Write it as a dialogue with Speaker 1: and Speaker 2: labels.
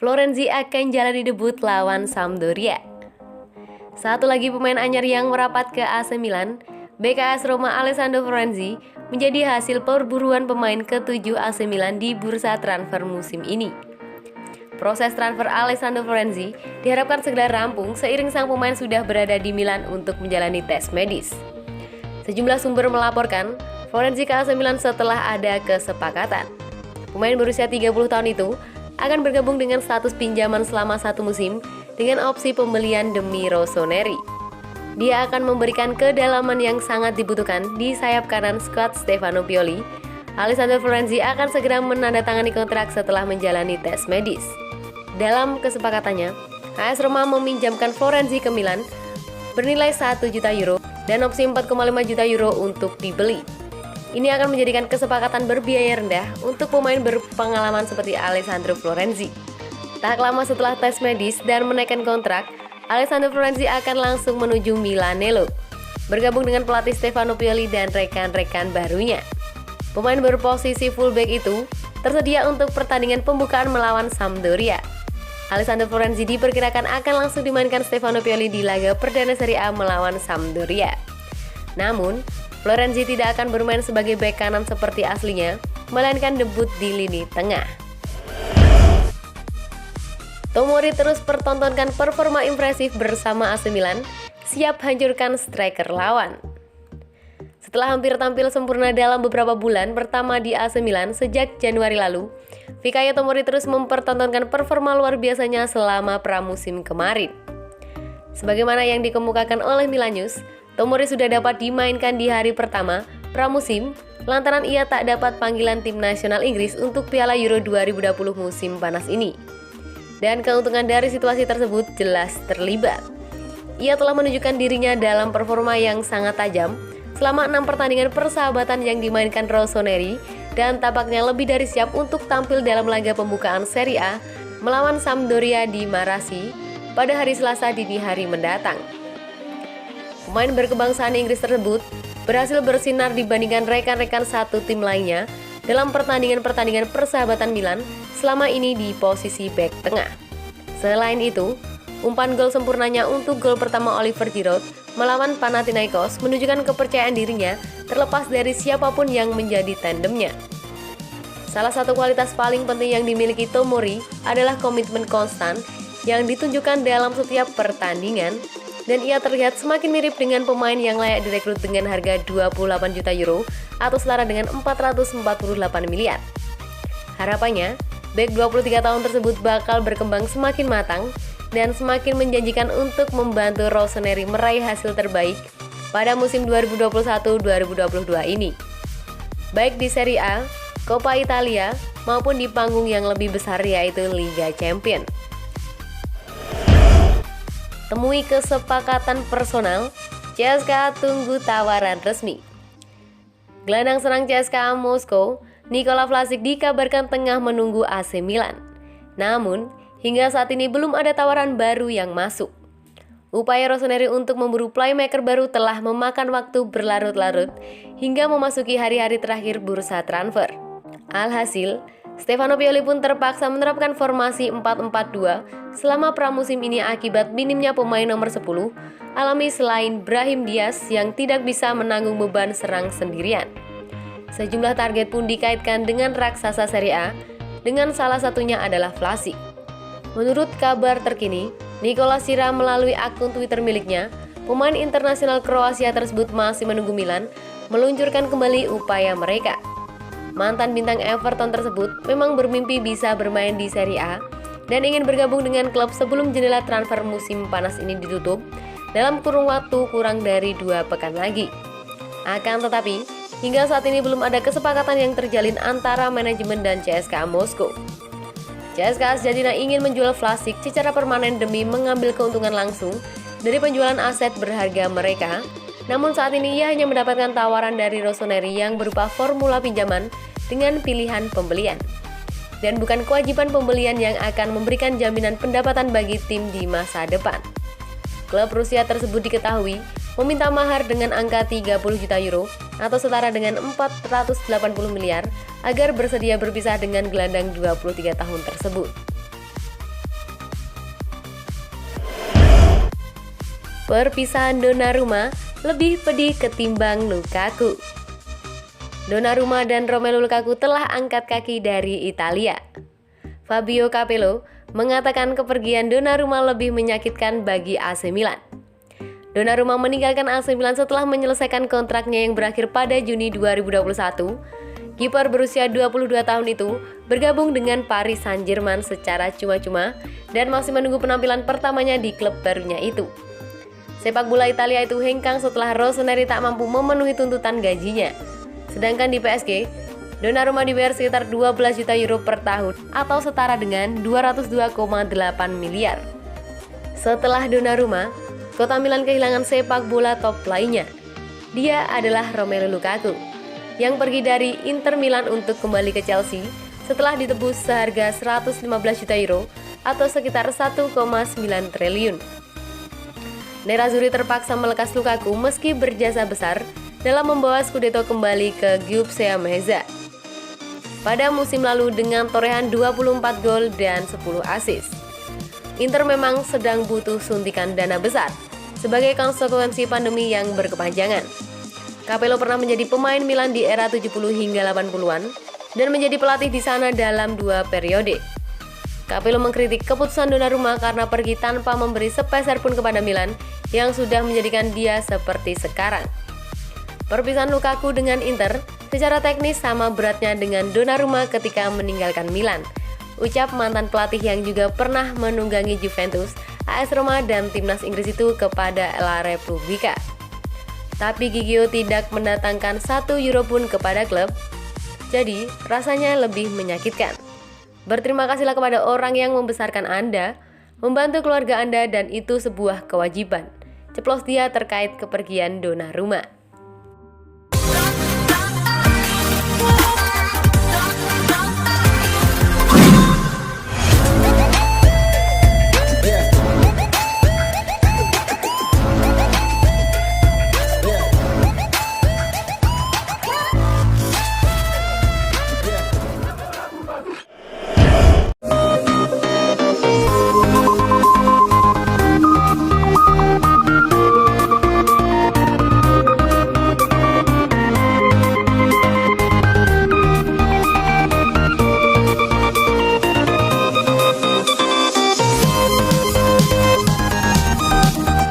Speaker 1: Florenzi akan jalani debut lawan Sampdoria. Satu lagi pemain anyar yang merapat ke AC Milan, bek AS Roma Alessandro Florenzi, menjadi hasil perburuan pemain ke-7 AC Milan di bursa transfer musim ini. Proses transfer Alessandro Florenzi diharapkan segera rampung seiring sang pemain sudah berada di Milan untuk menjalani tes medis. Sejumlah sumber melaporkan Florenzi ke AC Milan setelah ada kesepakatan. Pemain berusia 30 tahun itu akan bergabung dengan status pinjaman selama 1 musim dengan opsi pembelian demi Rossoneri. Dia akan memberikan kedalaman yang sangat dibutuhkan di sayap kanan skuad Stefano Pioli. Alessandro Florenzi akan segera menandatangani kontrak setelah menjalani tes medis. Dalam kesepakatannya, AS Roma meminjamkan Florenzi ke Milan bernilai 1 juta euro dan opsi 4,5 juta euro untuk dibeli. Ini akan menjadikan kesepakatan berbiaya rendah untuk pemain berpengalaman seperti Alessandro Florenzi. Tak lama setelah tes medis dan menaikkan kontrak, Alessandro Florenzi akan langsung menuju Milanello, bergabung dengan pelatih Stefano Pioli dan rekan-rekan barunya. Pemain berposisi fullback itu tersedia untuk pertandingan pembukaan melawan Sampdoria. Alessandro Florenzi diperkirakan akan langsung dimainkan Stefano Pioli di laga perdana Serie A melawan Sampdoria. Namun, Florenzi tidak akan bermain sebagai bek kanan seperti aslinya, melainkan debut di lini tengah. Tomori terus pertontonkan performa impresif bersama AC Milan, siap hancurkan striker lawan. Setelah hampir tampil sempurna dalam beberapa bulan pertama di AC Milan sejak Januari lalu, Fikayo Tomori terus mempertontonkan performa luar biasanya selama pramusim kemarin. Sebagaimana yang dikemukakan oleh Milan News, Tomori sudah dapat dimainkan di hari pertama pramusim lantaran ia tak dapat panggilan tim nasional Inggris untuk Piala Euro 2020 musim panas ini. Dan keuntungan dari situasi tersebut jelas terlibat. Ia telah menunjukkan dirinya dalam performa yang sangat tajam selama 6 pertandingan persahabatan yang dimainkan Rossoneri dan tampaknya lebih dari siap untuk tampil dalam laga pembukaan Serie A melawan Sampdoria di Marassi pada hari Selasa dini hari mendatang. Pemain berkebangsaan Inggris tersebut berhasil bersinar dibandingkan rekan-rekan satu tim lainnya dalam pertandingan-pertandingan persahabatan Milan selama ini di posisi bek tengah. Selain itu, umpan gol sempurnanya untuk gol pertama Oliver Giroud melawan Panathinaikos menunjukkan kepercayaan dirinya terlepas dari siapapun yang menjadi tandemnya. Salah satu kualitas paling penting yang dimiliki Tomori adalah komitmen konstan yang ditunjukkan dalam setiap pertandingan, dan ia terlihat semakin mirip dengan pemain yang layak direkrut dengan harga 28 juta euro atau setara dengan 448 miliar. Harapannya, bek 23 tahun tersebut bakal berkembang semakin matang dan semakin menjanjikan untuk membantu Rossoneri meraih hasil terbaik pada musim 2021-2022 ini, baik di Serie A, Coppa Italia, maupun di panggung yang lebih besar yaitu Liga Champions. Temui kesepakatan personal, CSKA tunggu tawaran resmi. Gelandang serang CSKA Moskow, Nikola Vlasic dikabarkan tengah menunggu AC Milan. Namun, hingga saat ini belum ada tawaran baru yang masuk. Upaya Rossoneri untuk memburu playmaker baru telah memakan waktu berlarut-larut hingga memasuki hari-hari terakhir bursa transfer. Alhasil, Stefano Pioli pun terpaksa menerapkan formasi 4-4-2 selama pramusim ini akibat minimnya pemain nomor 10 alami selain Brahim Diaz yang tidak bisa menanggung beban serang sendirian. Sejumlah target pun dikaitkan dengan raksasa Serie A, dengan salah satunya adalah Vlasic. Menurut kabar terkini, Nikola Sira melalui akun Twitter miliknya, pemain internasional Kroasia tersebut masih menunggu Milan meluncurkan kembali upaya mereka. Mantan bintang Everton tersebut memang bermimpi bisa bermain di Serie A dan ingin bergabung dengan klub sebelum jendela transfer musim panas ini ditutup dalam kurun waktu kurang dari 2 pekan lagi. Akan tetapi, hingga saat ini belum ada kesepakatan yang terjalin antara manajemen dan CSKA Moskow. CSKA Zvezda ingin menjual Vlasic secara permanen demi mengambil keuntungan langsung dari penjualan aset berharga mereka. Namun saat ini ia hanya mendapatkan tawaran dari Rossoneri yang berupa formula pinjaman dengan pilihan pembelian, dan bukan kewajiban pembelian yang akan memberikan jaminan pendapatan bagi tim di masa depan. Klub Rusia tersebut diketahui meminta mahar dengan angka 30 juta euro atau setara dengan 480 miliar agar bersedia berpisah dengan gelandang 23 tahun tersebut. Perpisahan Donnarumma lebih pedih ketimbang Lukaku. Donnarumma dan Romelu Lukaku telah angkat kaki dari Italia. Fabio Capello mengatakan kepergian Donnarumma lebih menyakitkan bagi AC Milan. Donnarumma meninggalkan AC Milan setelah menyelesaikan kontraknya yang berakhir pada Juni 2021. Kiper berusia 22 tahun itu bergabung dengan Paris Saint-Germain secara cuma-cuma dan masih menunggu penampilan pertamanya di klub barunya itu. Sepak bola Italia itu hengkang setelah Rossoneri tak mampu memenuhi tuntutan gajinya. Sedangkan di PSG, Donnarumma dibayar sekitar 12 juta euro per tahun atau setara dengan 202,8 miliar. Setelah Donnarumma, Kota Milan kehilangan sepak bola top lainnya. Dia adalah Romelu Lukaku yang pergi dari Inter Milan untuk kembali ke Chelsea setelah ditebus seharga 115 juta euro atau sekitar 1,9 triliun. Nerazzurri terpaksa melekas Lukaku meski berjasa besar dalam membawa Scudetto kembali ke Giuseppe Meazza pada musim lalu dengan torehan 24 gol dan 10 assist. Inter memang sedang butuh suntikan dana besar sebagai konsekuensi pandemi yang berkepanjangan. Capello pernah menjadi pemain Milan di era 70 hingga 80-an dan menjadi pelatih di sana dalam 2 periode. Capello mengkritik keputusan Donnarumma karena pergi tanpa memberi sepeser pun kepada Milan yang sudah menjadikan dia seperti sekarang. Perpisahan Lukaku dengan Inter secara teknis sama beratnya dengan Donnarumma ketika meninggalkan Milan, ucap mantan pelatih yang juga pernah menunggangi Juventus, AS Roma dan timnas Inggris itu kepada La Repubblica. Tapi Gigio tidak mendatangkan 1 euro pun kepada klub, jadi rasanya lebih menyakitkan. Berterima kasihlah kepada orang yang membesarkan Anda, membantu keluarga Anda dan itu sebuah kewajiban. Ceplos dia terkait kepergian Donnarumma.